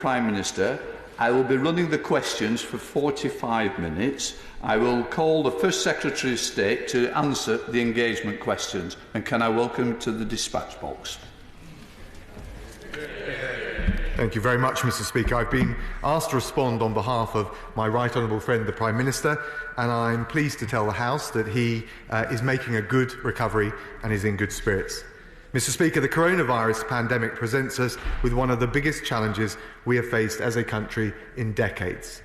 Prime Minister. I will be running the questions for 45 minutes. I will call the First Secretary of State to answer the engagement questions. And can I welcome to the dispatch box? Thank you very much, Mr. Speaker. I've been asked to respond on behalf of my right honourable friend, the Prime Minister, and I'm pleased to tell the House that he is making a good recovery and is in good spirits. Mr. Speaker, the coronavirus pandemic presents us with one of the biggest challenges we have faced as a country in decades.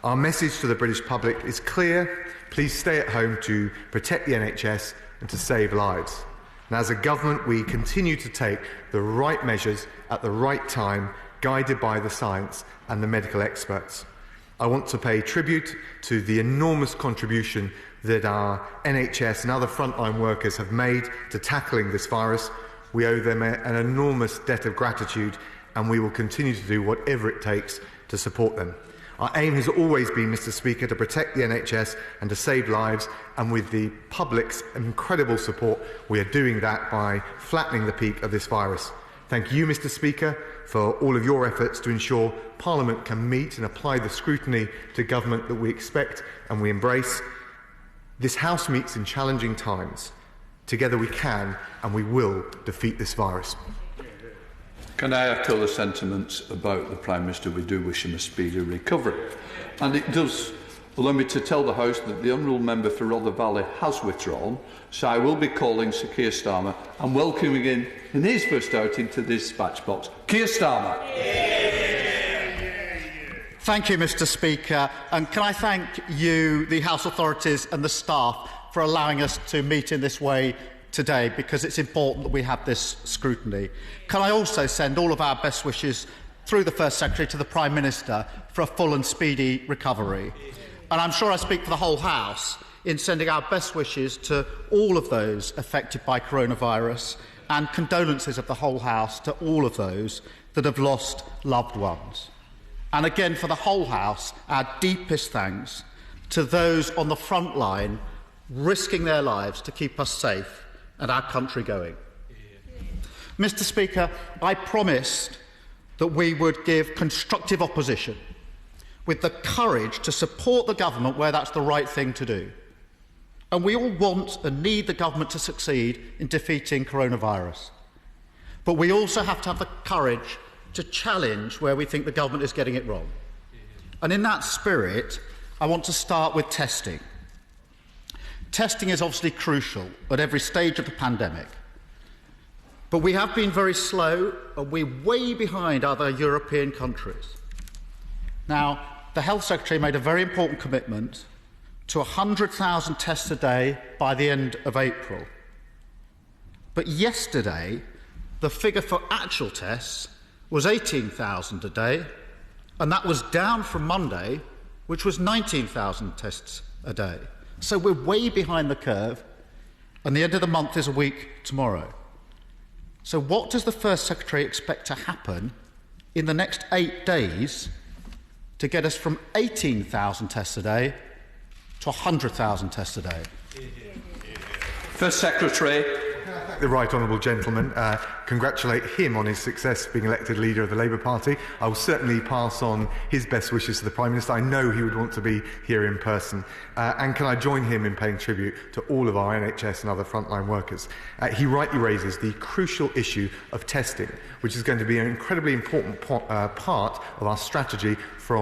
Our message to the British public is clear: please stay at home to protect the NHS and to save lives. And as a government, we continue to take the right measures at the right time, guided by the science and the medical experts. I want to pay tribute to the enormous contribution that our NHS and other frontline workers have made to tackling this virus. We owe them an enormous debt of gratitude, and we will continue to do whatever it takes to support them. Our aim has always been, Mr. Speaker, to protect the NHS and to save lives, and with the public's incredible support, we are doing that by flattening the peak of this virus. Thank you, Mr. Speaker, for all of your efforts to ensure Parliament can meet and apply the scrutiny to government that we expect and we embrace. This House meets in challenging times. Together we can and we will defeat this virus. Can I echo the sentiments about the Prime Minister? We do wish him a speedy recovery. And it does allow me to tell the House that the Honourable Member for Rother Valley has withdrawn, so I will be calling Sir Keir Starmer and welcoming in his first outing to the dispatch box. Keir Starmer. Thank you, Mr. Speaker, and can I thank you, the House authorities and the staff for allowing us to meet in this way today, because it's important that we have this scrutiny. Can I also send all of our best wishes through the First Secretary to the Prime Minister for a full and speedy recovery. And I'm sure I speak for the whole House in sending our best wishes to all of those affected by coronavirus, and condolences of the whole House to all of those that have lost loved ones. And again, for the whole House, our deepest thanks to those on the front line risking their lives to keep us safe and our country going. Mr. Speaker, I promised that we would give constructive opposition with the courage to support the government where that's the right thing to do. And we all want and need the government to succeed in defeating coronavirus. But we also have to have the courage to challenge where we think the government is getting it wrong. And in that spirit, I want to start with testing. Testing is obviously crucial at every stage of the pandemic. But we have been very slow, and we're way behind other European countries. Now, the Health Secretary made a very important commitment to 100,000 tests a day by the end of April. But yesterday, the figure for actual tests was 18,000 a day, and that was down from Monday, which was 19,000 tests a day. So we're way behind the curve, and the end of the month is a week tomorrow. So what does the First Secretary expect to happen in the next 8 days to get us from 18,000 tests a day to 100,000 tests a day? First Secretary. The right honourable gentleman, congratulate him on his success being elected leader of the Labour Party. I will certainly pass on his best wishes to the Prime Minister. I know he would want to be here in person. And can I join him in paying tribute to all of our NHS and other frontline workers? He rightly raises the crucial issue of testing, which is going to be an incredibly important part of our strategy for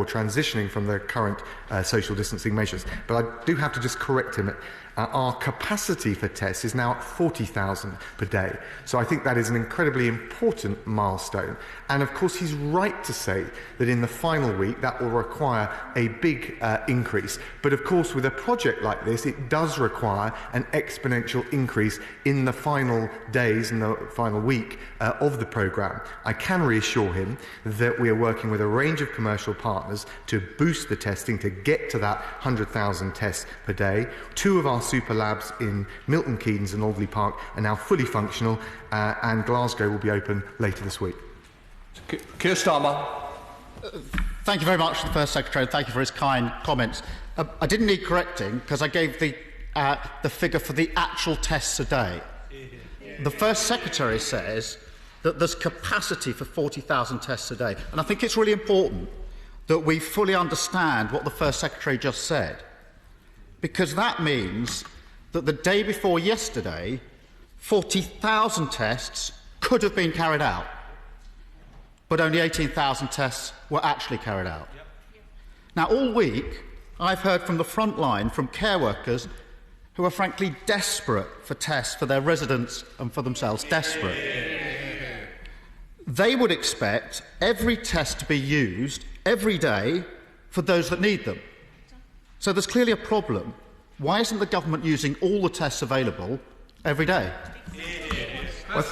transitioning from the current social distancing measures. But I do have to just correct him. Our capacity for tests is now at 40,000 per day. So I think that is an incredibly important milestone. And of course, he's right to say that in the final week that will require a big increase. But of course, with a project like this, it does require an exponential increase in the final days and the final week of the programme. I can reassure him that we are working with a range of commercial partners to boost the testing to get to that 100,000 tests per day. 2 of our super labs in Milton Keynes and Alderley Park are now fully functional, and Glasgow will be open later this week. Keir Starmer. Thank you very much to the First Secretary, and thank you for his kind comments. I didn't need correcting because I gave the figure for the actual tests a day. The First Secretary says that there's capacity for 40,000 tests a day. And I think it's really important that we fully understand what the First Secretary just said, because that means that the day before yesterday, 40,000 tests could have been carried out, but only 18,000 tests were actually carried out. Now, all week, I've heard from the front line, from care workers who are frankly desperate for tests for their residents and for themselves, desperate. They would expect every test to be used every day for those that need them. So there's clearly a problem. Why isn't the government using all the tests available every day?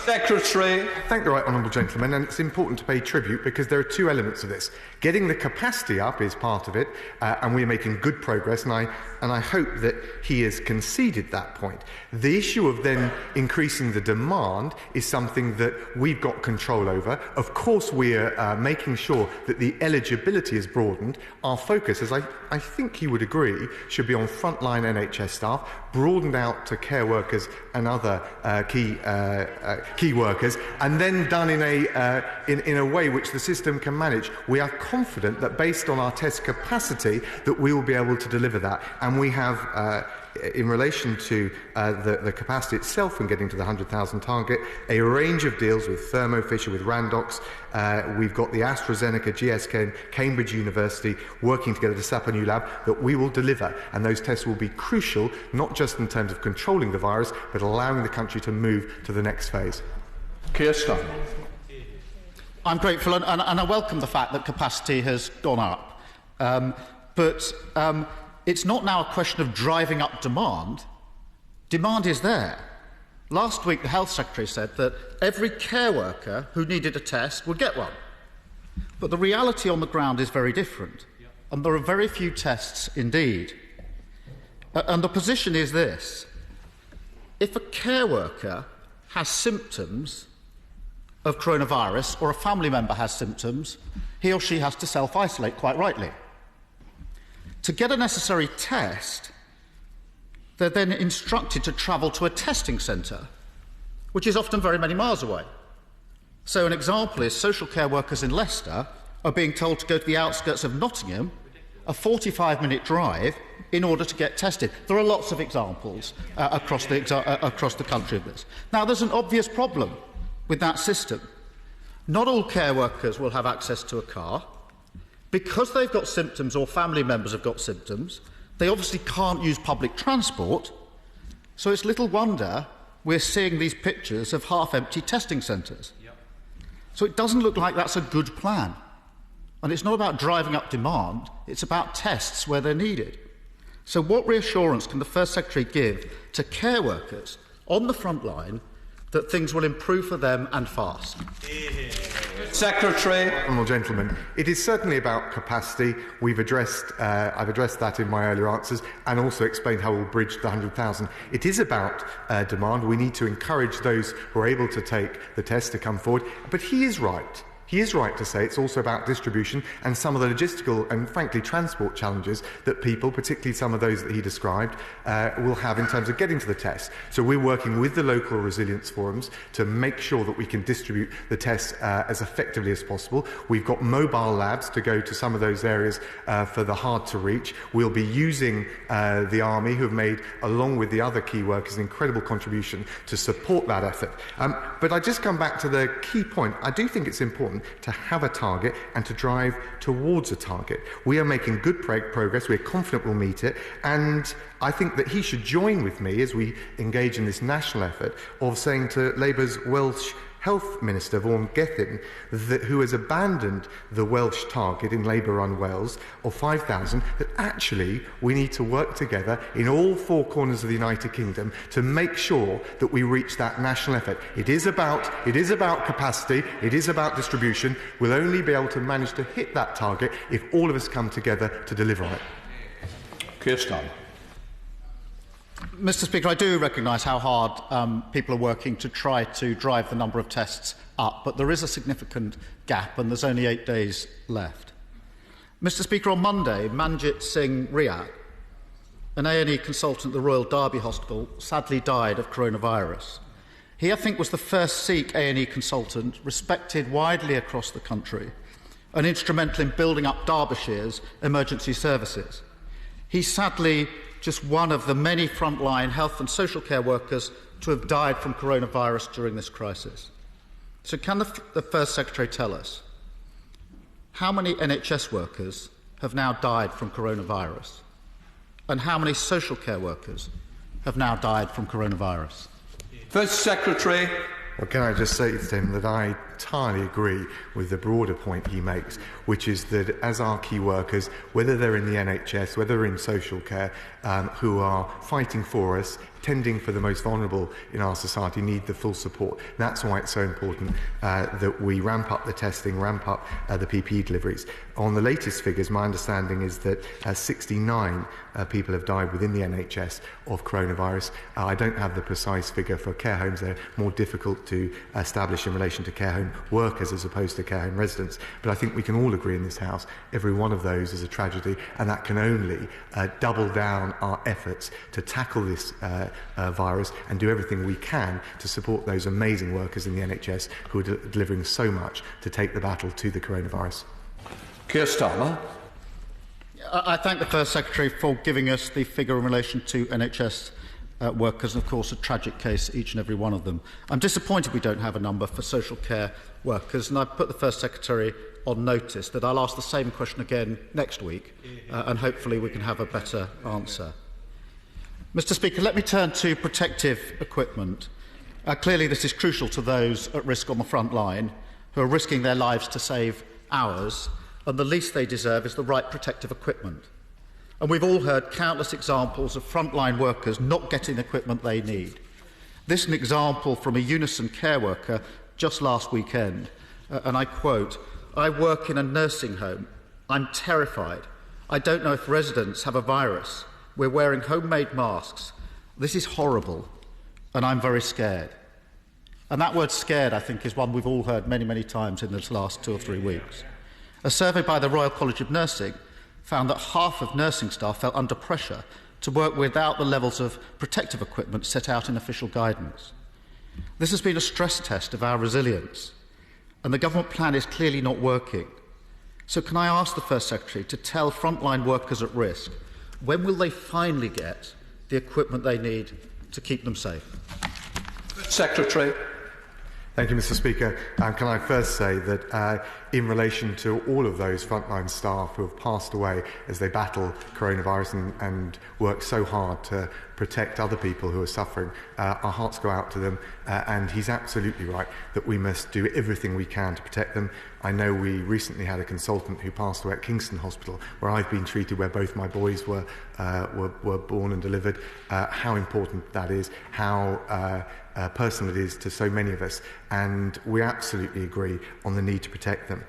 Secretary. Thank the right honourable gentleman, and it's important to pay tribute because there are two elements of this. Getting the capacity up is part of it, and we're making good progress, and I hope that he has conceded that point. The issue of then increasing the demand is something that we've got control over. Of course, we're making sure that the eligibility is broadened. Our focus, as I think he would agree, should be on frontline NHS staff, broadened out to care workers and other key workers, and then done in a way which the system can manage. We are confident that based on our test capacity that we will be able to deliver that, and we have in relation to the capacity itself and getting to the 100,000 target, a range of deals with Thermo Fisher, with Randox. We've got the AstraZeneca, GSK and Cambridge University working together to set up a new lab that we will deliver, and those tests will be crucial, not just in terms of controlling the virus, but allowing the country to move to the next phase. Keir Starmer. I'm grateful, and I welcome the fact that capacity has gone up. But it's not now a question of driving up demand. Demand is there. Last week, the Health Secretary said that every care worker who needed a test would get one. But the reality on the ground is very different, and there are very few tests indeed. And the position is this. If a care worker has symptoms of coronavirus, or a family member has symptoms, he or she has to self-isolate, quite rightly. To get a necessary test, they're then instructed to travel to a testing centre, which is often very many miles away. So an example is social care workers in Leicester are being told to go to the outskirts of Nottingham, a 45-minute drive, in order to get tested. There are lots of examples across the country of this. Now, there's an obvious problem with that system. Not all care workers will have access to a car. Because they've got symptoms or family members have got symptoms, they obviously can't use public transport, so it's little wonder we're seeing these pictures of half-empty testing centres. So it doesn't look like that's a good plan. And it's not about driving up demand, it's about tests where they're needed. So what reassurance can the First Secretary give to care workers on the front line that things will improve for them and fast? Secretary. Honourable gentleman, it is certainly about capacity. I've addressed that in my earlier answers, and also explained how we'll bridge the 100,000. It is about demand. We need to encourage those who are able to take the test to come forward. But he is right. He is right to say it's also about distribution and some of the logistical and, frankly, transport challenges that people, particularly some of those that he described, will have in terms of getting to the test. So we're working with the local resilience forums to make sure that we can distribute the tests as effectively as possible. We've got mobile labs to go to some of those areas for the hard-to-reach. We'll be using the Army, who have made, along with the other key workers, an incredible contribution to support that effort. But I just come back to the key point. I do think it's important to have a target and to drive towards a target. We are making good progress. We're confident we'll meet it. And I think that he should join with me as we engage in this national effort of saying to Labour's Welsh Health Minister, Vaughan Gethin, who has abandoned the Welsh target in Labour-run Wales of 5,000, that actually we need to work together in all four corners of the United Kingdom to make sure that we reach that national effort. It is about capacity, it is about distribution. We'll only be able to manage to hit that target if all of us come together to deliver on it. Keir Starmer. Mr. Speaker, I do recognise how hard people are working to try to drive the number of tests up, but there is a significant gap and there's only 8 days left. Mr. Speaker, on Monday, Manjit Singh Riat, an A&E consultant at the Royal Derby Hospital, sadly died of coronavirus. He, I think, was the first Sikh A&E consultant, respected widely across the country, and instrumental in building up Derbyshire's emergency services. He's sadly just one of the many frontline health and social care workers to have died from coronavirus during this crisis. So can the First Secretary tell us how many NHS workers have now died from coronavirus, and how many social care workers have now died from coronavirus? First Secretary. Well, can I just say to him that I entirely agree with the broader point he makes, which is that as our key workers, whether they're in the NHS, whether they're in social care, who are fighting for us, tending for the most vulnerable in our society, need the full support. That's why it's so important that we ramp up the testing, ramp up the PPE deliveries. On the latest figures, my understanding is that 69 people have died within the NHS of coronavirus. I don't have the precise figure for care homes. They're more difficult to establish in relation to care home workers as opposed to care home residents. But I think we can all agree in this House, every one of those is a tragedy, and that can only double down our efforts to tackle this virus and do everything we can to support those amazing workers in the NHS who are delivering so much to take the battle to the coronavirus. Keir Starmer. I thank the First Secretary for giving us the figure in relation to NHS workers, and of course a tragic case, each and every one of them. I'm disappointed we don't have a number for social care workers, and I've put the First Secretary on notice that I'll ask the same question again next week, and hopefully we can have a better answer. Mr. Speaker, let me turn to protective equipment. Clearly this is crucial to those at risk on the front line who are risking their lives to save ours, and the least they deserve is the right protective equipment. And we've all heard countless examples of frontline workers not getting the equipment they need. This is an example from a Unison care worker just last weekend, and I quote, "I work in a nursing home. I'm terrified. I don't know if residents have a virus. We're wearing homemade masks. This is horrible, and I'm very scared." And that word scared, I think, is one we've all heard many, many times in this last 2 or 3 weeks. A survey by the Royal College of Nursing found that half of nursing staff felt under pressure to work without the levels of protective equipment set out in official guidance. This has been a stress test of our resilience, and the government plan is clearly not working. So can I ask the First Secretary to tell frontline workers at risk, when will they finally get the equipment they need to keep them safe? Secretary. Thank you, Mr. Speaker. Can I first say that in relation to all of those frontline staff who have passed away as they battle coronavirus and work so hard to protect other people who are suffering, our hearts go out to them, and he's absolutely right that we must do everything we can to protect them. I know we recently had a consultant who passed away at Kingston Hospital, where I've been treated, where both my boys were born and delivered. How important that is, how personal it is to so many of us, and we absolutely agree on the need to protect them.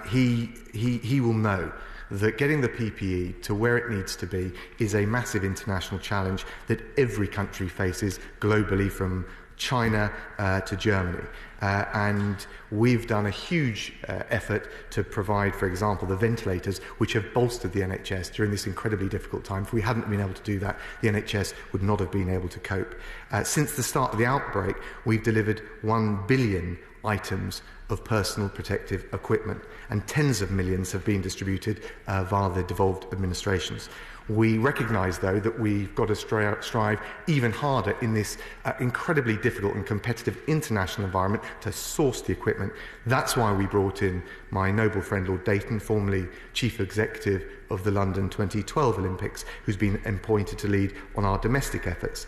He will know that getting the PPE to where it needs to be is a massive international challenge that every country faces globally, from China to Germany. And we've done a huge effort to provide, for example, the ventilators which have bolstered the NHS during this incredibly difficult time. If we hadn't been able to do that, the NHS would not have been able to cope. Since the start of the outbreak, we've delivered 1 billion items of personal protective equipment, and tens of millions have been distributed via the devolved administrations. We recognise, though, that we've got to strive even harder in this incredibly difficult and competitive international environment to source the equipment. That's why we brought in my noble friend Lord Dayton, formerly Chief Executive of the London 2012 Olympics, who's been appointed to lead on our domestic efforts.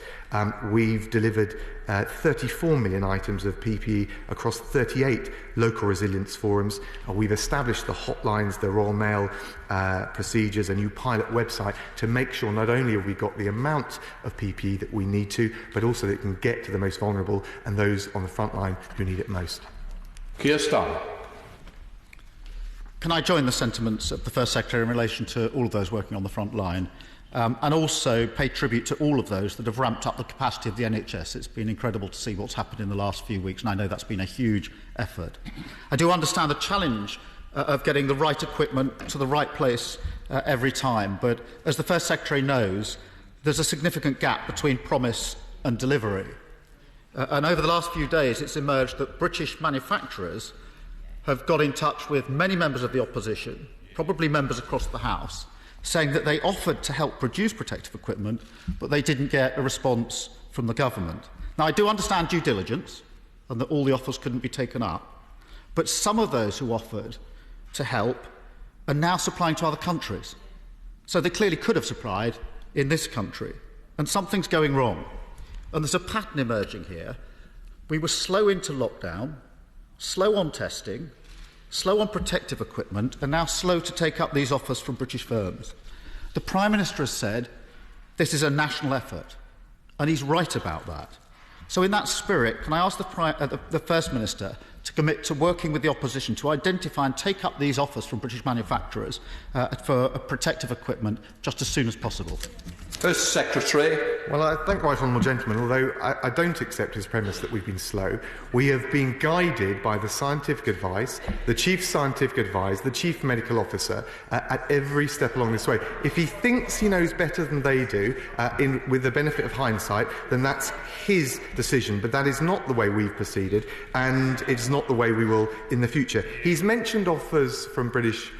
We've delivered 34 million items of PPE across 38 local resilience forums. We've established the hotlines, the Royal Mail procedures, a new pilot website to make sure not only have we got the amount of PPE that we need to, but also that it can get to the most vulnerable and those on the front line who need it most. Keir Starmer. Can I join the sentiments of the First Secretary in relation to all of those working on the front line, and also pay tribute to all of those that have ramped up the capacity of the NHS. It's been incredible to see what's happened in the last few weeks, and I know that's been a huge effort. I do understand the challenge of getting the right equipment to the right place every time, but as the First Secretary knows, there's a significant gap between promise and delivery. And over the last few days, it's emerged that British manufacturers have got in touch with many members of the opposition, probably members across the House, saying that they offered to help produce protective equipment, but they didn't get a response from the government. Now, I do understand due diligence and that all the offers couldn't be taken up, but some of those who offered to help are now supplying to other countries. So they clearly could have supplied in this country, and something's going wrong. And there's a pattern emerging here. We were slow into lockdown, slow on testing, slow on protective equipment, and now slow to take up these offers from British firms. The Prime Minister has said this is a national effort, and he's right about that. So in that spirit, can I ask the First Minister to commit to working with the opposition to identify and take up these offers from British manufacturers for protective equipment just as soon as possible? First Secretary. Well, I thank the right honourable gentleman, although I don't accept his premise that we've been slow. We have been guided by the scientific advice, the Chief Scientific Advisor, the Chief Medical Officer, at every step along this way. If he thinks he knows better than they do, with the benefit of hindsight, then that's his decision. But that is not the way we've proceeded, and it's not the way we will in the future. He's mentioned offers from British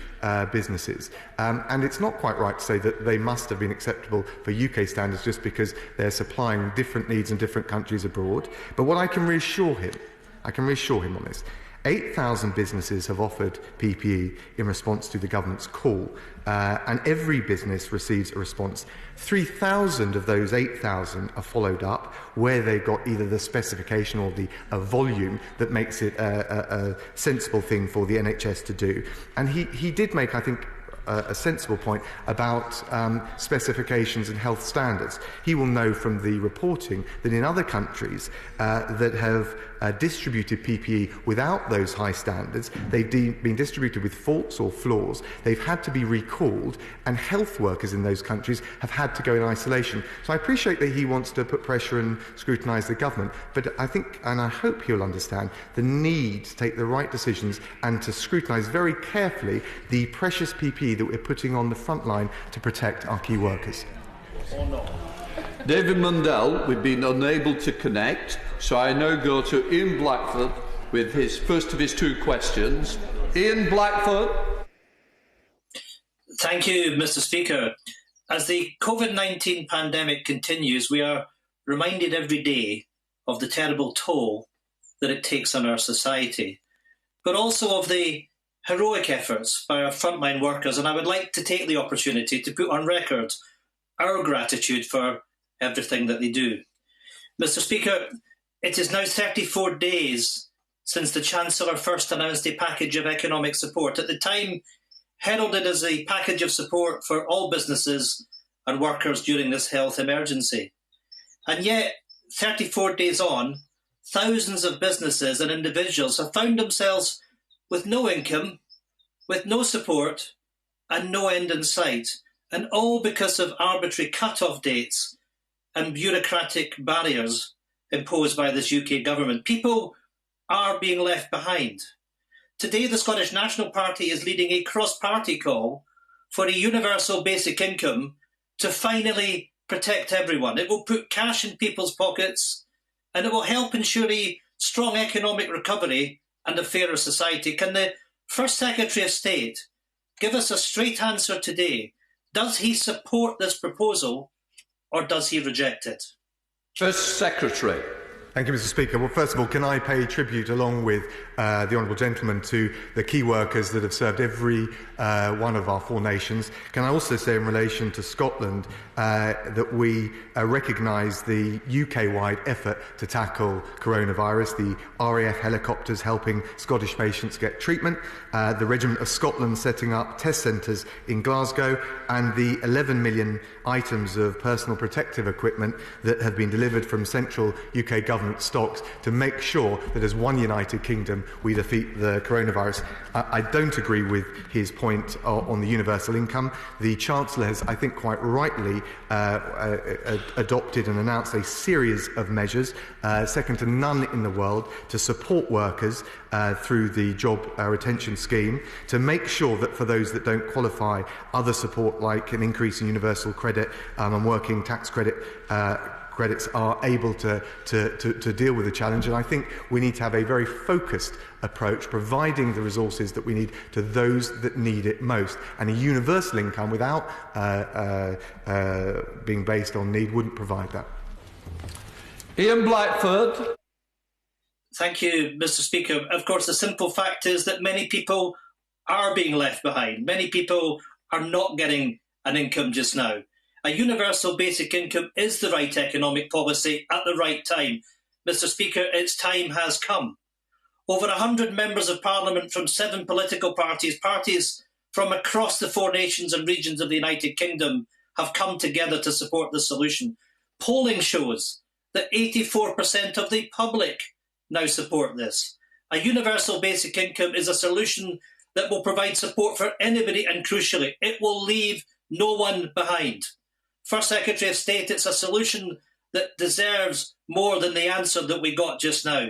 businesses, and it's not quite right to say that they must have been acceptable for UK standards just because they're supplying different needs in different countries abroad. But what I can reassure him on this, 8,000 businesses have offered PPE in response to the government's call, and every business receives a response. 3,000 of those 8,000 are followed up where they got either the specification or the volume that makes it a sensible thing for the NHS to do. And he did make, I think, a sensible point about specifications and health standards. He will know from the reporting that in other countries that have distributed PPE without those high standards, they've been distributed with faults or flaws, they've had to be recalled, and health workers in those countries have had to go in isolation. So I appreciate that he wants to put pressure and scrutinise the government, but I think, and I hope he'll understand, the need to take the right decisions and to scrutinise very carefully the precious PPE that we're putting on the front line to protect our key workers. David Mundell, we've been unable to connect, so I now go to Ian Blackford with his first of his two questions. Ian Blackford. Thank you, Mr. Speaker. As the COVID-19 pandemic continues, we are reminded every day of the terrible toll that it takes on our society, but also of the heroic efforts by our frontline workers, and I would like to take the opportunity to put on record our gratitude for everything that they do. Mr. Speaker, it is now 34 days since the Chancellor first announced a package of economic support, at the time heralded as a package of support for all businesses and workers during this health emergency. And yet, 34 days on, thousands of businesses and individuals have found themselves with no income, with no support, and no end in sight, and all because of arbitrary cut-off dates and bureaucratic barriers imposed by this UK government. People are being left behind. Today, the Scottish National Party is leading a cross-party call for a universal basic income to finally protect everyone. It will put cash in people's pockets, and it will help ensure a strong economic recovery and a fairer society. Can the First Secretary of State give us a straight answer today? Does he support this proposal, or does he reject it? First Secretary. Thank you, Mr. Speaker. Well, first of all, can I pay tribute, along with the honourable gentleman, to the key workers that have served every one of our four nations. Can I also say, in relation to Scotland, that we recognise the UK-wide effort to tackle coronavirus, the RAF helicopters helping Scottish patients get treatment, the Regiment of Scotland setting up test centres in Glasgow, and the 11 million items of personal protective equipment that have been delivered from central UK government stocks to make sure that as one United Kingdom we defeat the coronavirus. I don't agree with his point on the universal income. The Chancellor has, I think quite rightly, adopted and announced a series of measures, second to none in the world, to support workers through the job retention scheme, to make sure that for those that don't qualify, other support like an increase in universal credit and working tax credit credits are able to deal with the challenge. And I think we need to have a very focused approach, providing the resources that we need to those that need it most. And a universal income without being based on need wouldn't provide that. Ian Blackford. Thank you, Mr. Speaker. Of course, the simple fact is that many people are being left behind. Many people are not getting an income just now. A universal basic income is the right economic policy at the right time. Mr. Speaker, its time has come. Over 100 members of Parliament from 7 political parties, parties from across the 4 nations and regions of the United Kingdom, have come together to support the solution. Polling shows that 84% of the public now support this. A universal basic income is a solution that will provide support for anybody, and crucially, it will leave no one behind. First Secretary of State, it's a solution that deserves more than the answer that we got just now.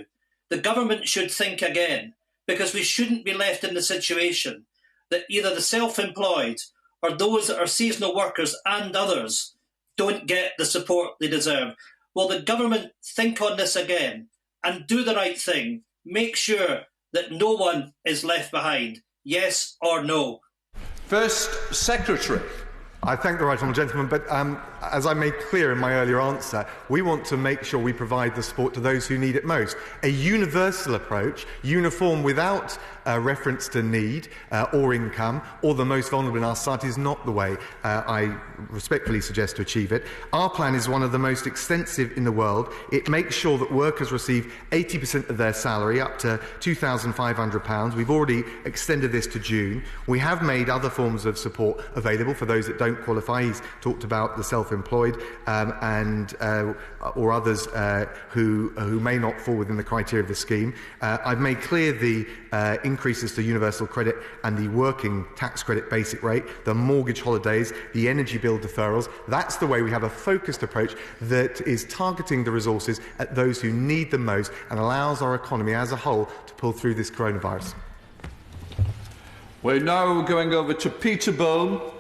The government should think again, because we shouldn't be left in the situation that either the self-employed or those that are seasonal workers and others don't get the support they deserve. Will the government think on this again and do the right thing? Make sure that no one is left behind. Yes or no? First Secretary. I thank the right honourable gentleman, but as I made clear in my earlier answer, we want to make sure we provide the support to those who need it most. A universal approach, uniform without reference to need or income, or the most vulnerable in our society, is not the way I respectfully suggest to achieve it. Our plan is one of the most extensive in the world. It makes sure that workers receive 80% of their salary, up to £2,500. We've already extended this to June. We have made other forms of support available for those that don't qualify. He's talked about the self-employed or others who may not fall within the criteria of the scheme. I've made clear the increases to universal credit and the working tax credit basic rate, the mortgage holidays, the energy bill deferrals. That's the way we have a focused approach that is targeting the resources at those who need them most and allows our economy as a whole to pull through this coronavirus. We're now going over to Peterborough.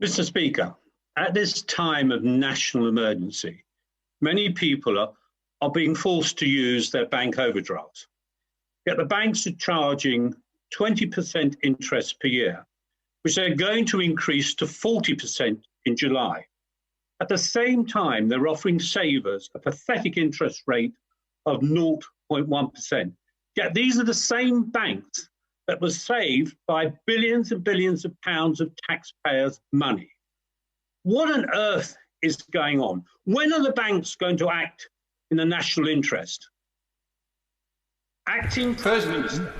Mr. Speaker, at this time of national emergency, many people are being forced to use their bank overdrafts. Yet the banks are charging 20% interest per year, which they're going to increase to 40% in July. At the same time, they're offering savers a pathetic interest rate of 0.1%. Yet these are the same banks that were saved by billions and billions of pounds of taxpayers' money. What on earth is going on? When are the banks going to act in the national interest? Acting Prime Minister.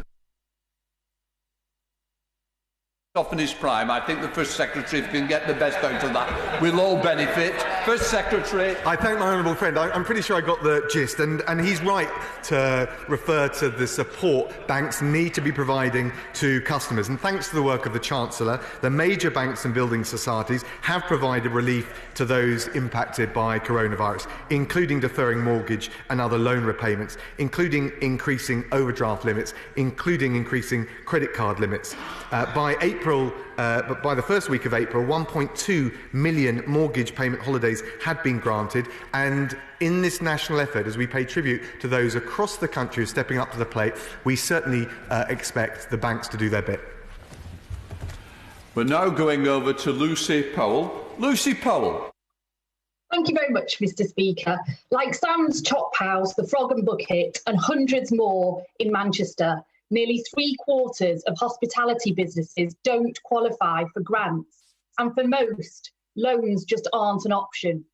Off in his prime. I think the First Secretary can get the best out of that. We'll all benefit. First Secretary. I thank my honourable friend. I'm pretty sure I got the gist, and he's right to refer to the support banks need to be providing to customers. And thanks to the work of the Chancellor, the major banks and building societies have provided relief to those impacted by coronavirus, including deferring mortgage and other loan repayments, including increasing overdraft limits, including increasing credit card limits. By the first week of April, 1.2 million mortgage payment holidays had been granted, and in this national effort, as we pay tribute to those across the country who are stepping up to the plate, we certainly expect the banks to do their bit. We're now going over to Lucy Powell. Lucy Powell. Thank you very much, Mr. Speaker. Like Sam's Chop House, the Frog and Bucket, and hundreds more in Manchester, nearly 3/4 of hospitality businesses don't qualify for grants, and for most, loans just aren't an option.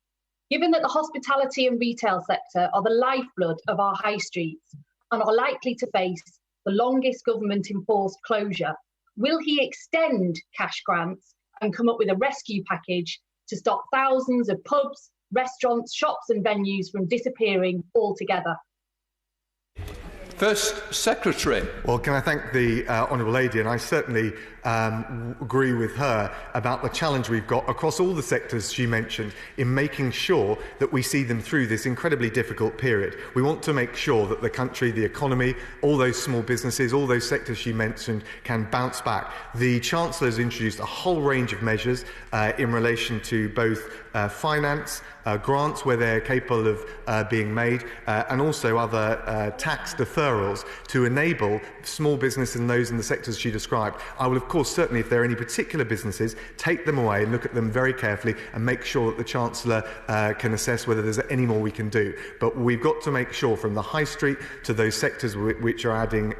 Given that the hospitality and retail sector are the lifeblood of our high streets and are likely to face the longest government-enforced closure, will he extend cash grants and come up with a rescue package to stop thousands of pubs, restaurants, shops and venues from disappearing altogether? First Secretary. Well, can I thank the Honourable Lady, and I certainly agree with her about the challenge we've got across all the sectors she mentioned in making sure that we see them through this incredibly difficult period. We want to make sure that the country, the economy, all those small businesses, all those sectors she mentioned can bounce back. The Chancellor has introduced a whole range of measures in relation to both finance, grants where they're capable of being made, and also other tax deferrals to enable small business and those in the sectors she described. I will, of course, certainly, if there are any particular businesses, take them away and look at them very carefully and make sure that the Chancellor can assess whether there's any more we can do. But we've got to make sure, from the high street to those sectors which are adding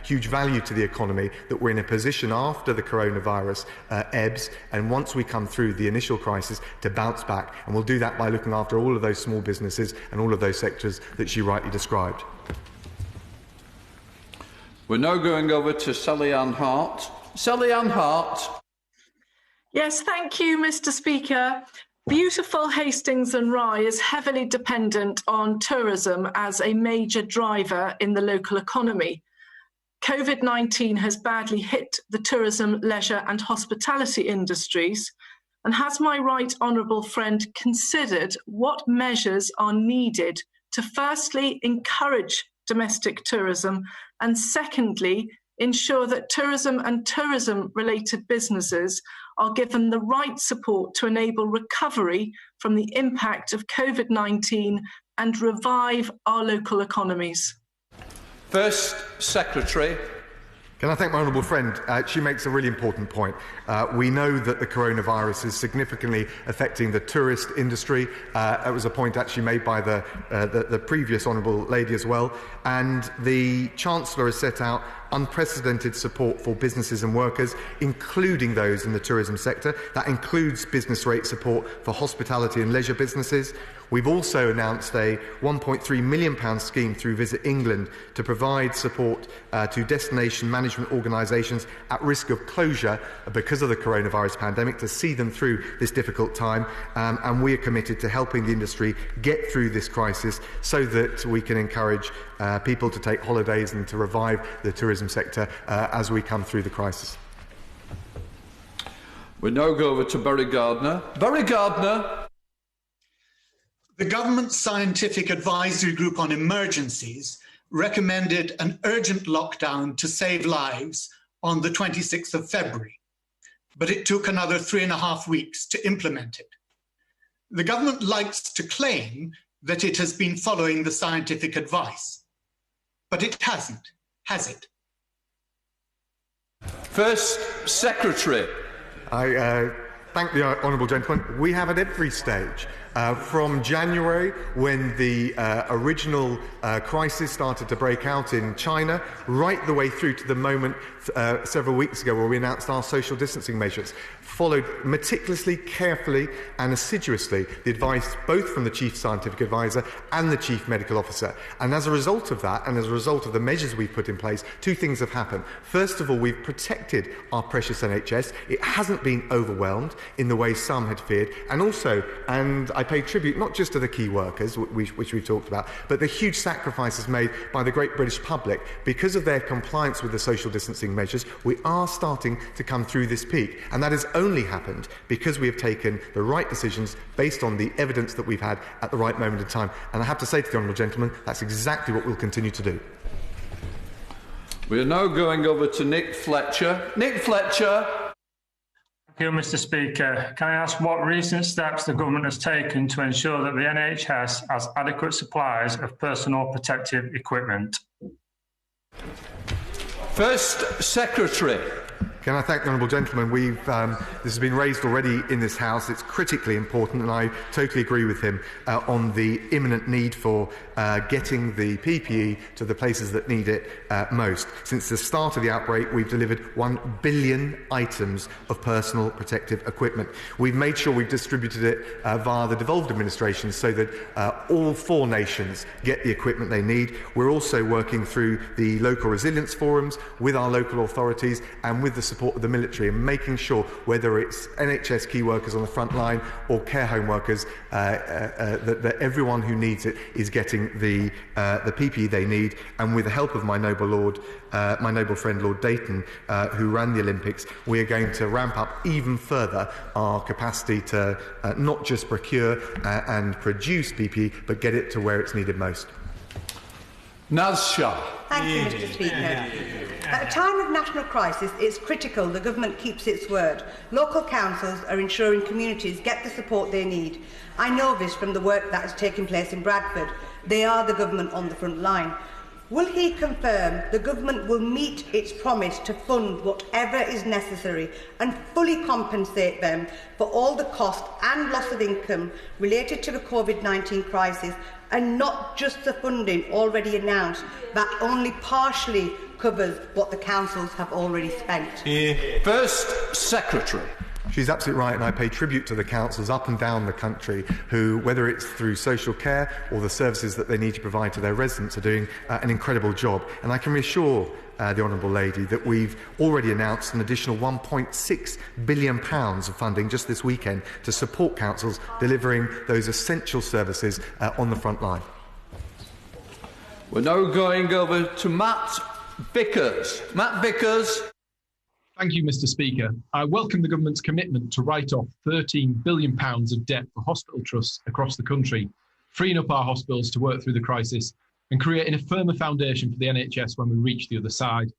huge value to the economy, that we're in a position after the coronavirus ebbs, and once we come through the initial crisis, to bounce back. And we'll do that by looking after all of those small businesses and all of those sectors that she rightly described. We're now going over to Sally Ann Hart. Sally Ann Hart. Yes, thank you, Mr. Speaker. Beautiful Hastings and Rye is heavily dependent on tourism as a major driver in the local economy. COVID-19 has badly hit the tourism, leisure and hospitality industries. And has my right honourable friend considered what measures are needed to firstly encourage domestic tourism and secondly ensure that tourism and tourism-related businesses are given the right support to enable recovery from the impact of COVID-19 and revive our local economies? First Secretary. Can I thank my honourable friend? She makes a really important point. We know that the coronavirus is significantly affecting the tourist industry. That was a point actually made by the previous honourable lady as well. And the Chancellor has set out unprecedented support for businesses and workers, including those in the tourism sector. That includes business rate support for hospitality and leisure businesses. We've also announced a £1.3 million scheme through Visit England to provide support to destination management organisations at risk of closure because of the coronavirus pandemic, to see them through this difficult time. And we are committed to helping the industry get through this crisis so that we can encourage people to take holidays and to revive the tourism sector as we come through the crisis. We now go over to Barry Gardner. Barry Gardner. The Government Scientific Advisory Group on Emergencies recommended an urgent lockdown to save lives on the 26th of February, but it took another 3.5 weeks to implement it. The government likes to claim that it has been following the scientific advice, but it hasn't, has it? First Secretary. I thank the honourable gentleman. We have at every stage. From January, when the original crisis started to break out in China, right the way through to the moment several weeks ago where we announced our social distancing measures, followed meticulously, carefully and assiduously the advice both from the Chief Scientific Advisor and the Chief Medical Officer. And as a result of that, and as a result of the measures we've put in place, two things have happened. First of all, we've protected our precious NHS. It hasn't been overwhelmed in the way some had feared. And also, and I pay tribute not just to the key workers, which we've talked about, but the huge sacrifices made by the great British public. Because of their compliance with the social distancing measures, we are starting to come through this peak. And that has only happened because we have taken the right decisions based on the evidence that we've had at the right moment in time. And I have to say to the honourable gentleman, that's exactly what we'll continue to do. We are now going over to Nick Fletcher. Nick Fletcher. Thank you, Mr. Speaker. Can I ask what recent steps the government has taken to ensure that the NHS has adequate supplies of personal protective equipment? First Secretary. Can I thank the honourable gentleman? This has been raised already in this House. It's critically important, and I totally agree with him on the imminent need for getting the PPE to the places that need it most. Since the start of the outbreak, we've delivered 1 billion items of personal protective equipment. We've made sure we've distributed it via the devolved administrations so that all 4 nations get the equipment they need. We're also working through the local resilience forums with our local authorities and with the support of the military, and making sure, whether it's NHS key workers on the front line or care home workers, that everyone who needs it is getting the PPE they need. And with the help of my noble friend Lord Dayton, who ran the Olympics, we are going to ramp up even further our capacity to not just procure and produce PPE, but get it to where it's needed most. Naz Shah. Thank you, Mr. Speaker. At a time of national crisis, it's critical the government keeps its word. Local councils are ensuring communities get the support they need. I know this from the work that is taking place in Bradford. They are the government on the front line. Will he confirm the government will meet its promise to fund whatever is necessary and fully compensate them for all the cost and loss of income related to the COVID-19 crisis, and not just the funding already announced that only partially covers what the councils have already spent? First Secretary. She's absolutely right, and I pay tribute to the councils up and down the country who, whether it's through social care or the services that they need to provide to their residents, are doing an incredible job. And I can reassure the Honourable Lady that we've already announced an additional £1.6 billion of funding just this weekend to support councils delivering those essential services on the front line. We're now going over to Matt Vickers. Matt Vickers. Thank you, Mr. Speaker. I welcome the government's commitment to write off £13 billion of debt for hospital trusts across the country, freeing up our hospitals to work through the crisis and creating a firmer foundation for the NHS when we reach the other side.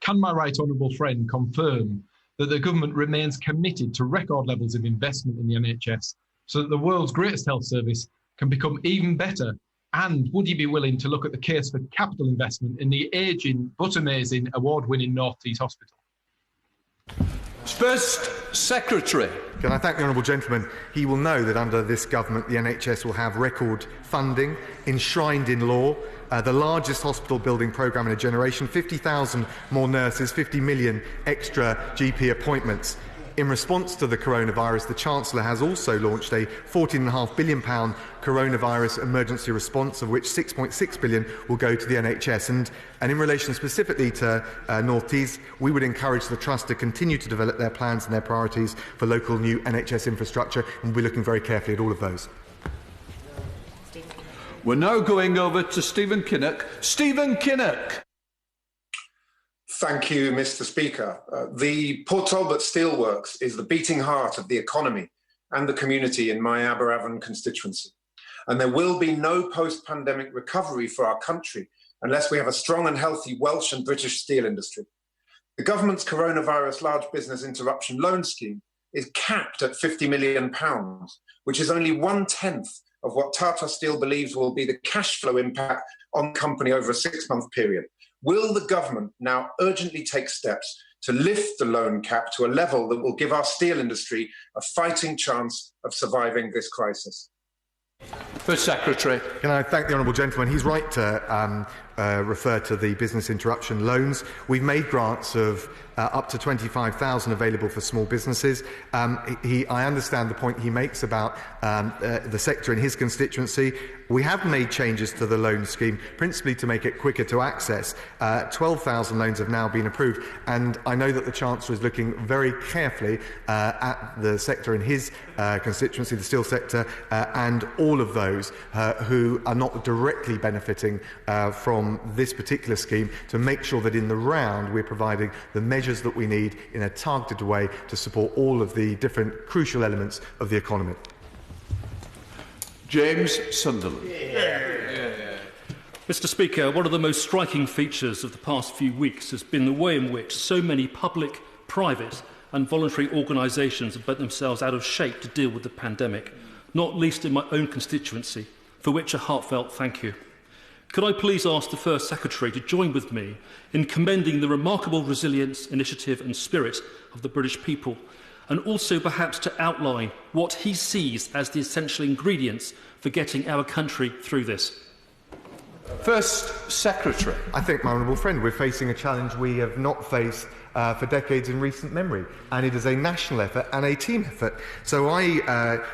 Can my right honourable friend confirm that the government remains committed to record levels of investment in the NHS so that the world's greatest health service can become even better? And would you be willing to look at the case for capital investment in the ageing but amazing award-winning North East Hospital? First Secretary. Can I thank the honourable gentleman? He will know that under this government the NHS will have record funding enshrined in law, the largest hospital building programme in a generation, 50,000 more nurses, 50 million extra GP appointments. In response to the coronavirus, the Chancellor has also launched a £14.5 billion coronavirus emergency response, of which £6.6 billion will go to the NHS. And in relation specifically to North Tees, we would encourage the Trust to continue to develop their plans and their priorities for local new NHS infrastructure, and we'll be looking very carefully at all of those. We're now going over to Stephen Kinnock. Stephen Kinnock. Thank you, Mr. Speaker. The Port Talbot Steelworks is the beating heart of the economy and the community in my Aberavon constituency. And there will be no post-pandemic recovery for our country unless we have a strong and healthy Welsh and British steel industry. The government's coronavirus large business interruption loan scheme is capped at £50 million, which is only 1/10 of what Tata Steel believes will be the cash flow impact on the company over a 6-month period. Will the government now urgently take steps to lift the loan cap to a level that will give our steel industry a fighting chance of surviving this crisis? First Secretary. Can I thank the honourable gentleman? He's right to refer to the business interruption loans. We've made grants of up to 25,000 available for small businesses. I understand the point he makes about the sector in his constituency. We have made changes to the loan scheme, principally to make it quicker to access. 12,000 loans have now been approved, and I know that the Chancellor is looking very carefully at the sector in his constituency, the steel sector, and all of those who are not directly benefiting from this particular scheme, to make sure that in the round we're providing the measures that we need in a targeted way to support all of the different crucial elements of the economy. James Sunderland. Mr. Speaker, one of the most striking features of the past few weeks has been the way in which so many public, private and voluntary organisations have bent themselves out of shape to deal with the pandemic, not least in my own constituency, for which a heartfelt thank you. Could I please ask the First Secretary to join with me in commending the remarkable resilience, initiative and spirit of the British people, and also perhaps to outline what he sees as the essential ingredients for getting our country through this? First Secretary. I think, my honourable friend, we're facing a challenge we have not faced for decades in recent memory, and it is a national effort and a team effort. So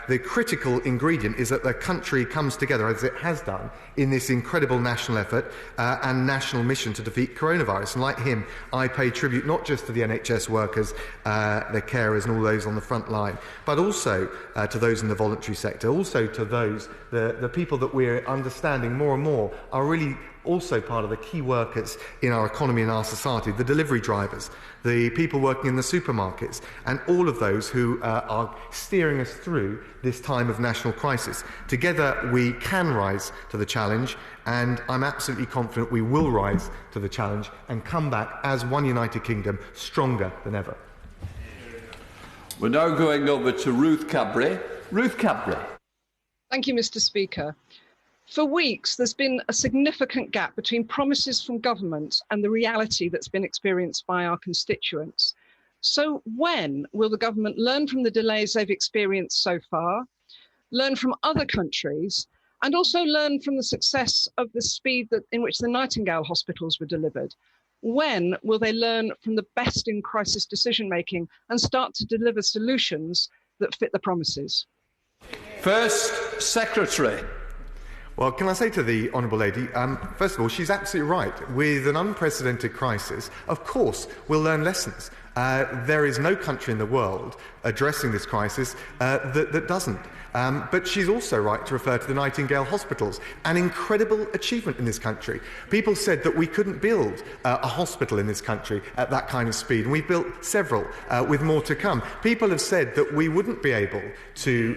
the critical ingredient is that the country comes together, as it has done, in this incredible national effort and national mission to defeat coronavirus. And like him, I pay tribute not just to the NHS workers, their carers and all those on the front line, but also to those in the voluntary sector, also to those, the people that we're understanding more and more are really also part of the key workers in our economy and our society, the delivery drivers, the people working in the supermarkets, and all of those who are steering us through this time of national crisis. Together we can rise to the challenge, and I'm absolutely confident we will rise to the challenge and come back as one United Kingdom, stronger than ever. We're now going over to Ruth Cadbury. Ruth Cadbury. Thank you, Mr. Speaker. For weeks, there's been a significant gap between promises from government and the reality that's been experienced by our constituents. So when will the government learn from the delays they've experienced so far, learn from other countries, and also learn from the success of the speed in which the Nightingale hospitals were delivered? When will they learn from the best in crisis decision-making and start to deliver solutions that fit the promises? First Secretary. Well, can I say to the Honourable Lady, first of all, she's absolutely right. With an unprecedented crisis, of course, we'll learn lessons. There is no country in the world addressing this crisis that doesn't. But she's also right to refer to the Nightingale hospitals, an incredible achievement in this country. People said that we couldn't build a hospital in this country at that kind of speed, and we've built several, with more to come. People have said that we wouldn't be able to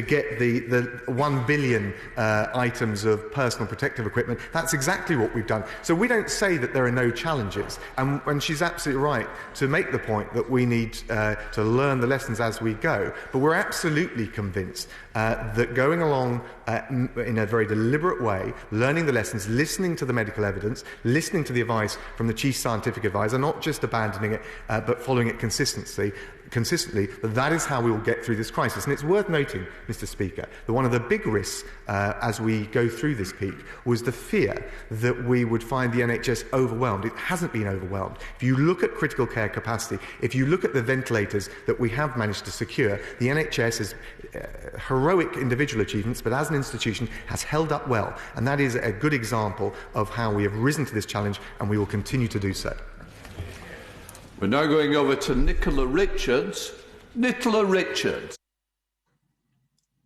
get the 1 billion items of personal protective equipment. That's exactly what we've done. So we don't say that there are no challenges, and she's absolutely right to make the point that we need to learn the lessons as we go. But we're absolutely convinced that going along in a very deliberate way, learning the lessons, listening to the medical evidence, listening to the advice from the Chief Scientific Advisor, not just abandoning it, but following it consistently, that is how we will get through this crisis. And it's worth noting, Mr. Speaker, that one of the big risks as we go through this peak was the fear that we would find the NHS overwhelmed. It hasn't been overwhelmed. If you look at critical care capacity, if you look at the ventilators that we have managed to secure, the NHS has heroic individual achievements, but as an institution has held up well. And that is a good example of how we have risen to this challenge, and we will continue to do so. We're now going over to Nicola Richards. Nicola Richards.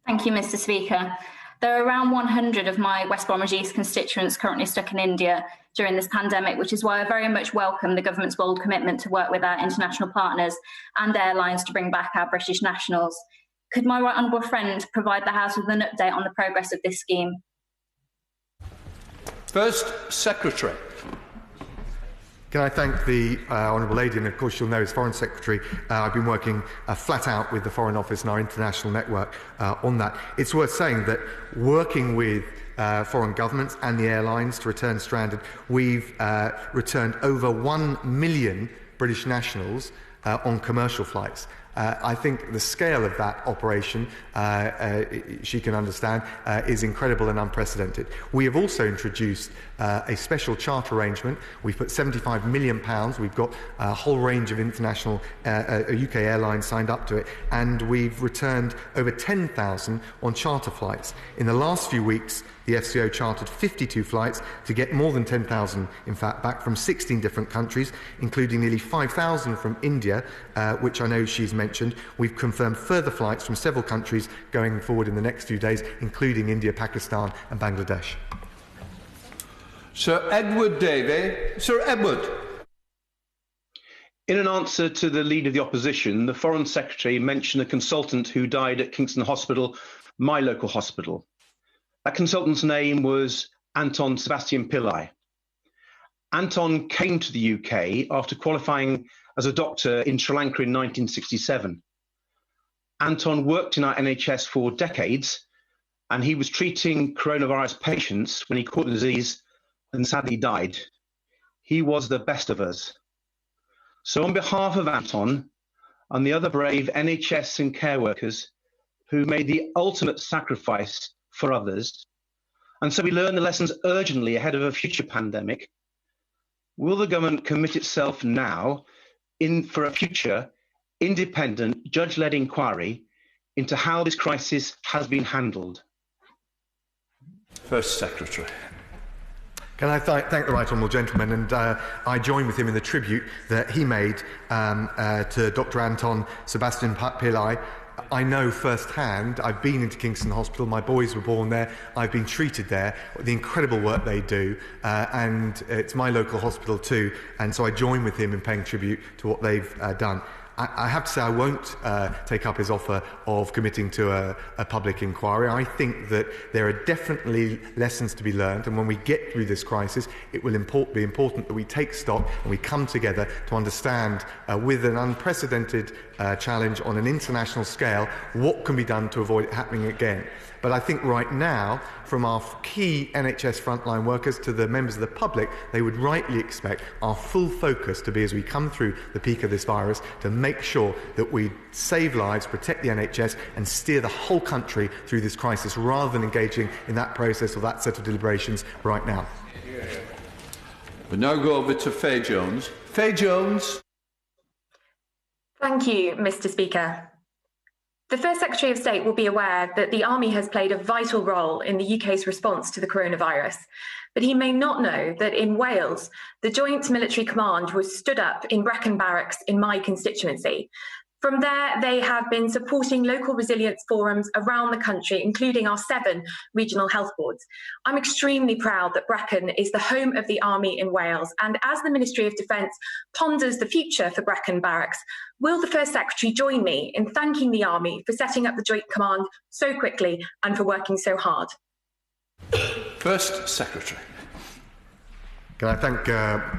Thank you, Mr. Speaker. There are around 100 of my West Bromwich East constituents currently stuck in India during this pandemic, which is why I very much welcome the government's bold commitment to work with our international partners and airlines to bring back our British nationals. Could my right honourable friend provide the House with an update on the progress of this scheme? First Secretary. Can I thank the Honourable Lady, and of course you'll know as Foreign Secretary I've been working flat out with the Foreign Office and our international network on that. It's worth saying that working with foreign governments and the airlines to return stranded, we've returned over 1 million British nationals on commercial flights. I think the scale of that operation, she can understand, is incredible and unprecedented. We have also introduced a special charter arrangement. We've put £75 million. We've got a whole range of international UK airlines signed up to it, and we've returned over 10,000 on charter flights. In the last few weeks, the FCO chartered 52 flights to get more than 10,000, in fact, back from 16 different countries, including nearly 5,000 from India, which I know she's mentioned. We've confirmed further flights from several countries going forward in the next few days, including India, Pakistan and Bangladesh. Sir Edward Davey. Sir Edward. In an answer to the Leader of the Opposition, the Foreign Secretary mentioned a consultant who died at Kingston Hospital, my local hospital. That consultant's name was Anton Sebastian Pillai. Anton came to the UK after qualifying as a doctor in Sri Lanka in 1967. Anton worked in our NHS for decades, and he was treating coronavirus patients when he caught the disease and sadly died. He was the best of us. So on behalf of Anton and the other brave NHS and care workers who made the ultimate sacrifice for others, and so we learn the lessons urgently ahead of a future pandemic, will the government commit itself now for a future independent judge-led inquiry into how this crisis has been handled? First Secretary. Can I thank the right honourable gentleman, and I join with him in the tribute that he made to Dr. Anton Sebastian Pillai. I know firsthand, I've been into Kingston Hospital, my boys were born there, I've been treated there, the incredible work they do, and it's my local hospital too, and so I join with him in paying tribute to what they've done. I have to say I won't take up his offer of committing to a public inquiry. I think that there are definitely lessons to be learned, and when we get through this crisis, it will be important that we take stock and we come together to understand, with an unprecedented challenge on an international scale, what can be done to avoid it happening again. But I think right now, from our key NHS frontline workers to the members of the public, they would rightly expect our full focus to be, as we come through the peak of this virus, to make sure that we save lives, protect the NHS and steer the whole country through this crisis, rather than engaging in that process or that set of deliberations right now. We now go over to Faye Jones. Faye Jones. Thank you, Mr. Speaker. The First Secretary of State will be aware that the Army has played a vital role in the UK's response to the coronavirus, but he may not know that in Wales, the Joint Military Command was stood up in Brecon Barracks in my constituency. From there, they have been supporting local resilience forums around the country, including our 7 regional health boards. I'm extremely proud that Brecon is the home of the Army in Wales, and as the Ministry of Defence ponders the future for Brecon Barracks, will the First Secretary join me in thanking the Army for setting up the Joint Command so quickly and for working so hard? First Secretary. Can I thank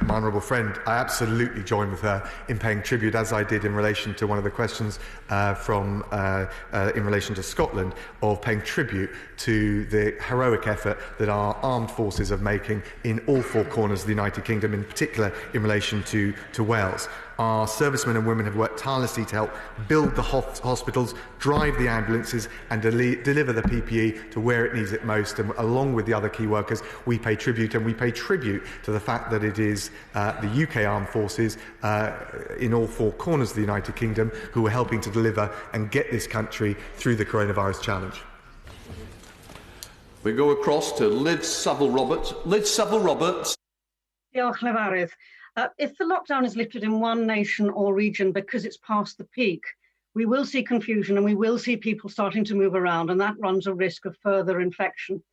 my honourable friend? I absolutely join with her in paying tribute, as I did in relation to one of the questions in relation to Scotland, of paying tribute to the heroic effort that our armed forces are making in all 4 corners of the United Kingdom, in particular in relation to Wales. Our servicemen and women have worked tirelessly to help build the hospitals, drive the ambulances and deliver the PPE to where it needs it most. And along with the other key workers, we pay tribute, and we pay tribute to the fact that it is the UK Armed Forces in all 4 corners of the United Kingdom who are helping to deliver and get this country through the coronavirus challenge. We go across to Liz Saville-Roberts. Liz Saville-Roberts. Diolch, Lefarydd. If the lockdown is lifted in one nation or region because it's past the peak, we will see confusion and we will see people starting to move around, and that runs a risk of further infection.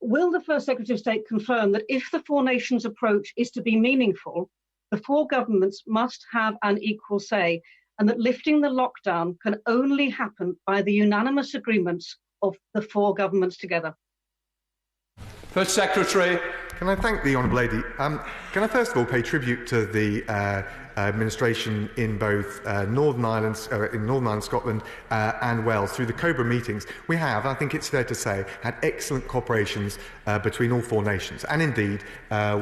Will the First Secretary of State confirm that if the 4 nations approach is to be meaningful, the 4 governments must have an equal say, and that lifting the lockdown can only happen by the unanimous agreements of the 4 governments together? First Secretary. Can I thank the Honourable Lady? Can I first of all pay tribute to the administration in both Northern Ireland, Scotland and Wales. Through the COBRA meetings, we have, I think it's fair to say, had excellent cooperations between all 4 nations, and indeed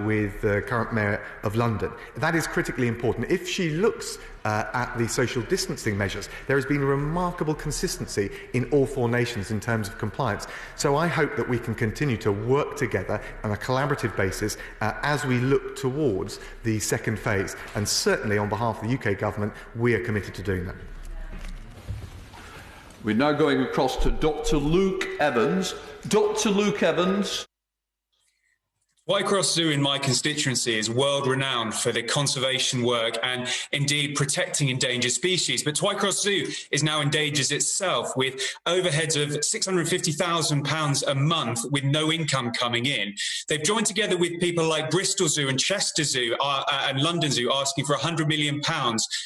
with the current Mayor of London. That is critically important. If she looks at the social distancing measures, there has been a remarkable consistency in all 4 nations in terms of compliance. So I hope that we can continue to work together on a collaborative basis as we look towards the second phase. And certainly on behalf of the UK government, we are committed to doing that. We're now going across to Dr. Luke Evans. Dr. Luke Evans. Twycross Zoo in my constituency is world renowned for the conservation work and indeed protecting endangered species. But Twycross Zoo is now endangered itself, with overheads of £650,000 a month with no income coming in. They've joined together with people like Bristol Zoo and Chester Zoo and London Zoo, asking for £100 million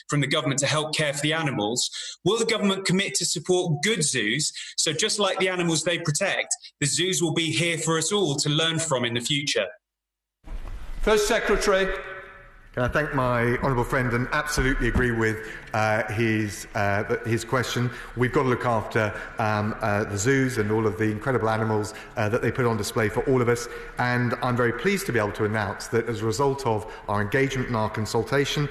from the government to help care for the animals. Will the government commit to support good zoos? So just like the animals they protect, the zoos will be here for us all to learn from in the future. First Secretary. Can I thank my honourable friend and absolutely agree with his question. We've got to look after the zoos and all of the incredible animals that they put on display for all of us. And I'm very pleased to be able to announce that as a result of our engagement and our consultation,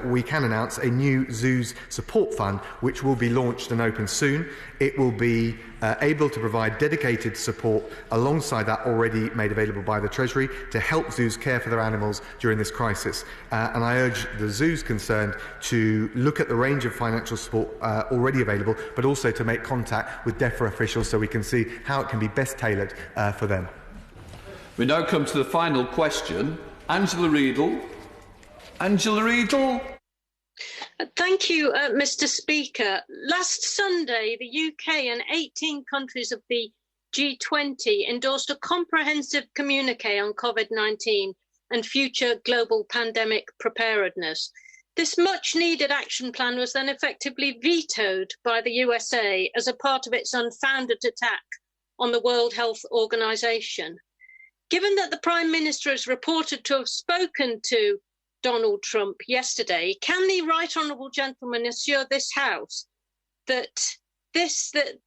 we can announce a new zoos support fund which will be launched and open soon. It will be able to provide dedicated support alongside that already made available by the Treasury to help zoos care for their animals during this crisis. And I urge the zoos concerned to look at the range of financial support already available, but also to make contact with DEFRA officials so we can see how it can be best tailored for them. We now come to the final question. Angela Riedel. Angela Riedel. Thank you, Mr. Speaker. Last Sunday, the UK and 18 countries of the G20 endorsed a comprehensive communique on COVID-19 and future global pandemic preparedness. This much-needed action plan was then effectively vetoed by the USA as a part of its unfounded attack on the World Health Organization. Given that the Prime Minister is reported to have spoken to Donald Trump yesterday, can the right honourable gentleman assure this House that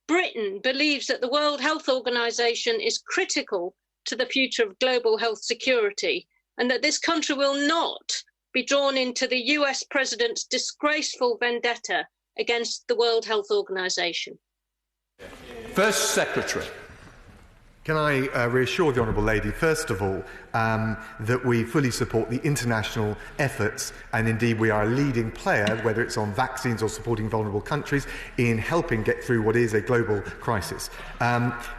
Britain believes that the World Health Organization is critical to the future of global health security, and that this country will not be drawn into the US President's disgraceful vendetta against the World Health Organization? First Secretary. Can I reassure the Honourable Lady, first of all, that we fully support the international efforts, and indeed we are a leading player, whether it's on vaccines or supporting vulnerable countries, in helping get through what is a global crisis.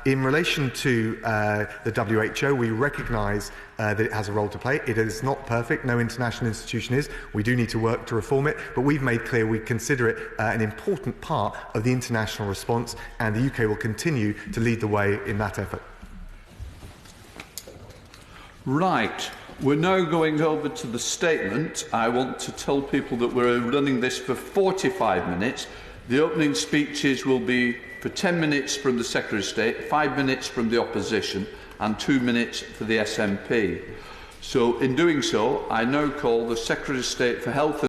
In relation to the WHO, we recognise that it has a role to play. It is not perfect, no international institution is. We do need to work to reform it, but we've made clear we consider it an important part of the international response, and the UK will continue to lead the way in that effort. Right, we're now going over to the statement. I want to tell people that we're running this for 45 minutes. The opening speeches will be for 10 minutes from the Secretary of State, 5 minutes from the Opposition and 2 minutes for the SNP. So in doing so, I now call the Secretary of State for Health